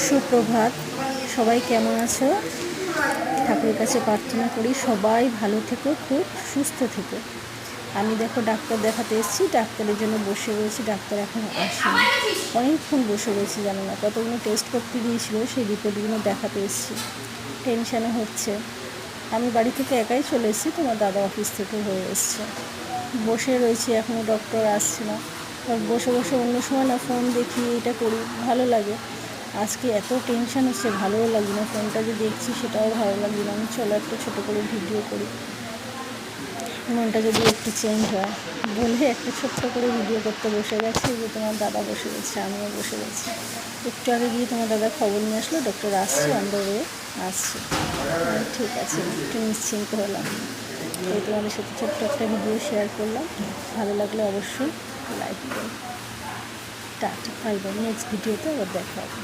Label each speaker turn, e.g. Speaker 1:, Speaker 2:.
Speaker 1: সুপ্রভাত, সবাই কেমন আছো? ঠাকুরের কাছে প্রার্থনা করি সবাই ভালো থেকো, খুব সুস্থ থেকো। আমি দেখো ডাক্তার দেখাতে এসেছি, ডাক্তারের জন্য বসে রয়েছি। ডাক্তার এখনও আসেনি, অনেকক্ষণ বসে রয়েছি, জানো না কতগুলো টেস্ট করতে দিয়েছিল, সেই রিপোর্টগুলো দেখাতে এসেছি। টেনশানে হচ্ছে। আমি বাড়ি থেকে একাই চলে এসেছি, তোমার দাদা অফিস থেকে হয়ে এসছে। বসে রয়েছি, এখনও ডক্টর আসছে না। বসে বসে অন্য সময় না ফোন দেখি, এটা করি, ভালো লাগে। আজকে এত টেনশান হচ্ছে, ভালোও লাগছে না। ফোনটা যে দেখছি সেটাও ভালো লাগছে না। আমি চলো একটা ছোটো করে ভিডিও করি, মনটা যদি একটু চেঞ্জ হয় বলে একটা ছোট্ট করে ভিডিও করতে বসে গেছি। যে তোমার দাদা বসে গেছে, আমিও বসে গেছি। একটু আগে গিয়ে তোমার দাদা খবর নিয়ে আসলো ডক্টর আসছে, অন দ্য ওয়ে আসছে। ঠিক আছে, একটু নিশ্চিন্ত হলাম। এই তোমাদের সাথে ছোট্ট একটা ভিডিও শেয়ার করলাম। ভালো লাগলে অবশ্যই লাইক করো। Tata, bye bye. নেক্সট ভিডিওতে আবার দেখা হবে।